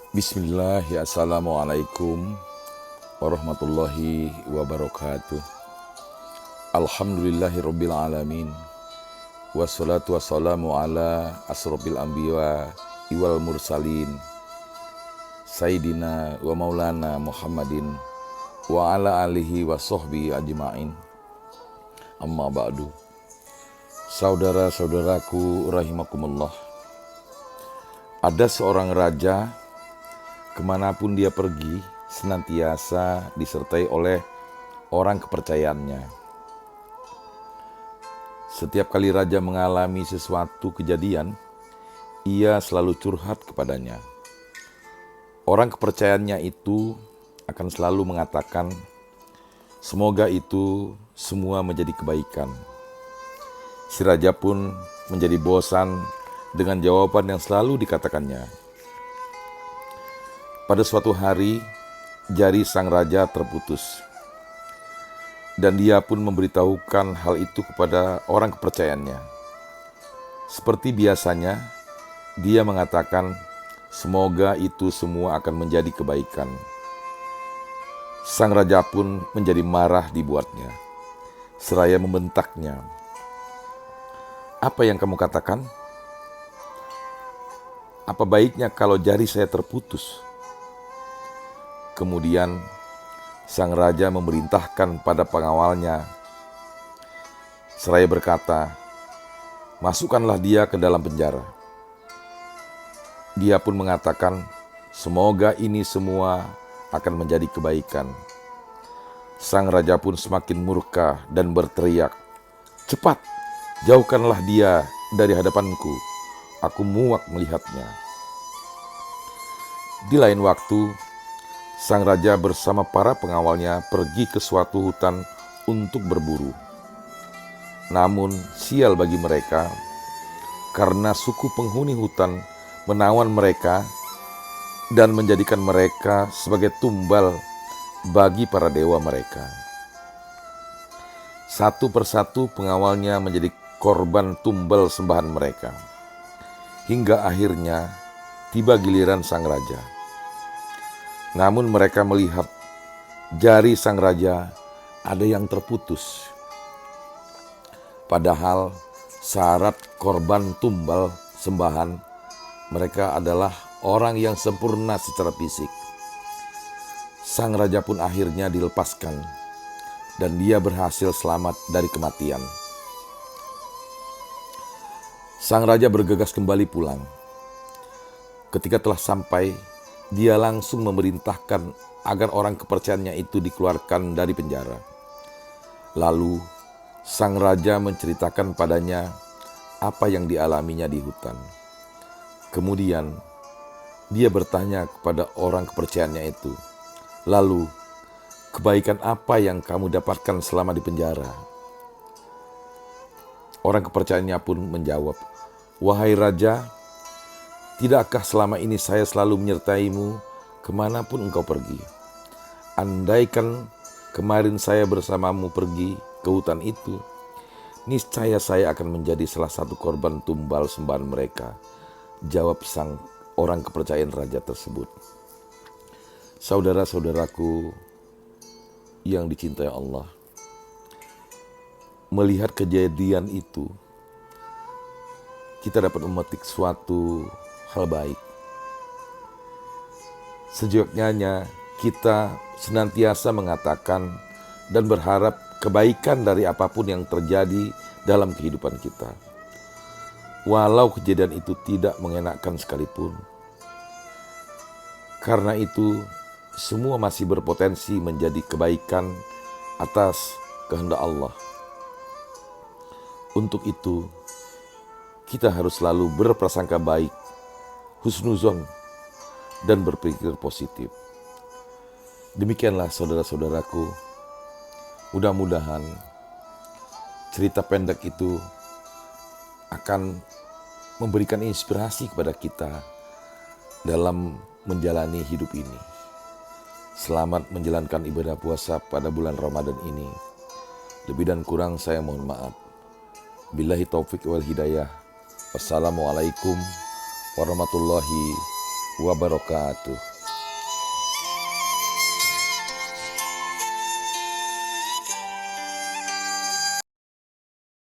Bismillah, ya assalamualaikum warahmatullahi wabarakatuh. Alhamdulillahirabbil alamin. Wassalatu wassalamu ala asrofil anbiya wal mursalin. Sayyidina wa maulana Muhammadin wa ala alihi wa sahbihi ajma'in. Amma ba'du. Saudara-saudaraku rahimakumullah. Ada seorang raja, kemanapun dia pergi, senantiasa disertai oleh orang kepercayaannya. Setiap kali raja mengalami sesuatu kejadian, ia selalu curhat kepadanya. Orang kepercayaannya itu akan selalu mengatakan, semoga itu semua menjadi kebaikan. Si raja pun menjadi bosan dengan jawaban yang selalu dikatakannya. Pada suatu hari, jari sang raja terputus. Dan dia pun memberitahukan hal itu kepada orang kepercayaannya. Seperti biasanya, dia mengatakan, semoga itu semua akan menjadi kebaikan. Sang raja pun menjadi marah dibuatnya, seraya membentaknya. Apa yang kamu katakan? Apa baiknya kalau jari saya terputus? Kemudian sang raja memerintahkan pada pengawalnya, seraya berkata, masukkanlah dia ke dalam penjara. Dia pun mengatakan, semoga ini semua akan menjadi kebaikan. Sang raja pun semakin murka dan berteriak, cepat, jauhkanlah dia dari hadapanku, aku muak melihatnya. Di lain waktu, sang raja bersama para pengawalnya pergi ke suatu hutan untuk berburu. Namun sial bagi mereka, karena suku penghuni hutan menawan mereka dan menjadikan mereka sebagai tumbal bagi para dewa mereka. Satu persatu pengawalnya menjadi korban tumbal sembahan mereka. Hingga akhirnya tiba giliran sang raja. Namun mereka melihat jari sang raja ada yang terputus. Padahal syarat korban tumbal sembahan mereka adalah orang yang sempurna secara fisik. Sang raja pun akhirnya dilepaskan dan dia berhasil selamat dari kematian. Sang raja bergegas kembali pulang. Ketika telah sampai, dia langsung memerintahkan agar orang kepercayaannya itu dikeluarkan dari penjara. Lalu, sang raja menceritakan padanya apa yang dialaminya di hutan. Kemudian, dia bertanya kepada orang kepercayaannya itu, lalu, kebaikan apa yang kamu dapatkan selama di penjara? Orang kepercayaannya pun menjawab, wahai raja, tidakkah selama ini saya selalu menyertaimu kemanapun engkau pergi? Andaikan kemarin saya bersamamu pergi ke hutan itu, niscaya saya akan menjadi salah satu korban tumbal sembahan mereka. Jawab sang orang kepercayaan raja tersebut. Saudara-saudaraku yang dicintai Allah, melihat kejadian itu, kita dapat memetik suatu hal baik. Sejujurnya kita senantiasa mengatakan dan berharap kebaikan dari apapun yang terjadi dalam kehidupan kita. Walau kejadian itu tidak mengenakkan sekalipun. Karena itu semua masih berpotensi menjadi kebaikan atas kehendak Allah. Untuk itu kita harus selalu berprasangka baik, husnuzon, dan berpikir positif. Demikianlah saudara-saudaraku, mudah-mudahan cerita pendek itu akan memberikan inspirasi kepada kita dalam menjalani hidup ini. Selamat menjalankan ibadah puasa pada bulan Ramadan ini. Lebih dan kurang saya mohon maaf. Billahi taufik wal hidayah. Wassalamualaikum warahmatullahi wabarakatuh.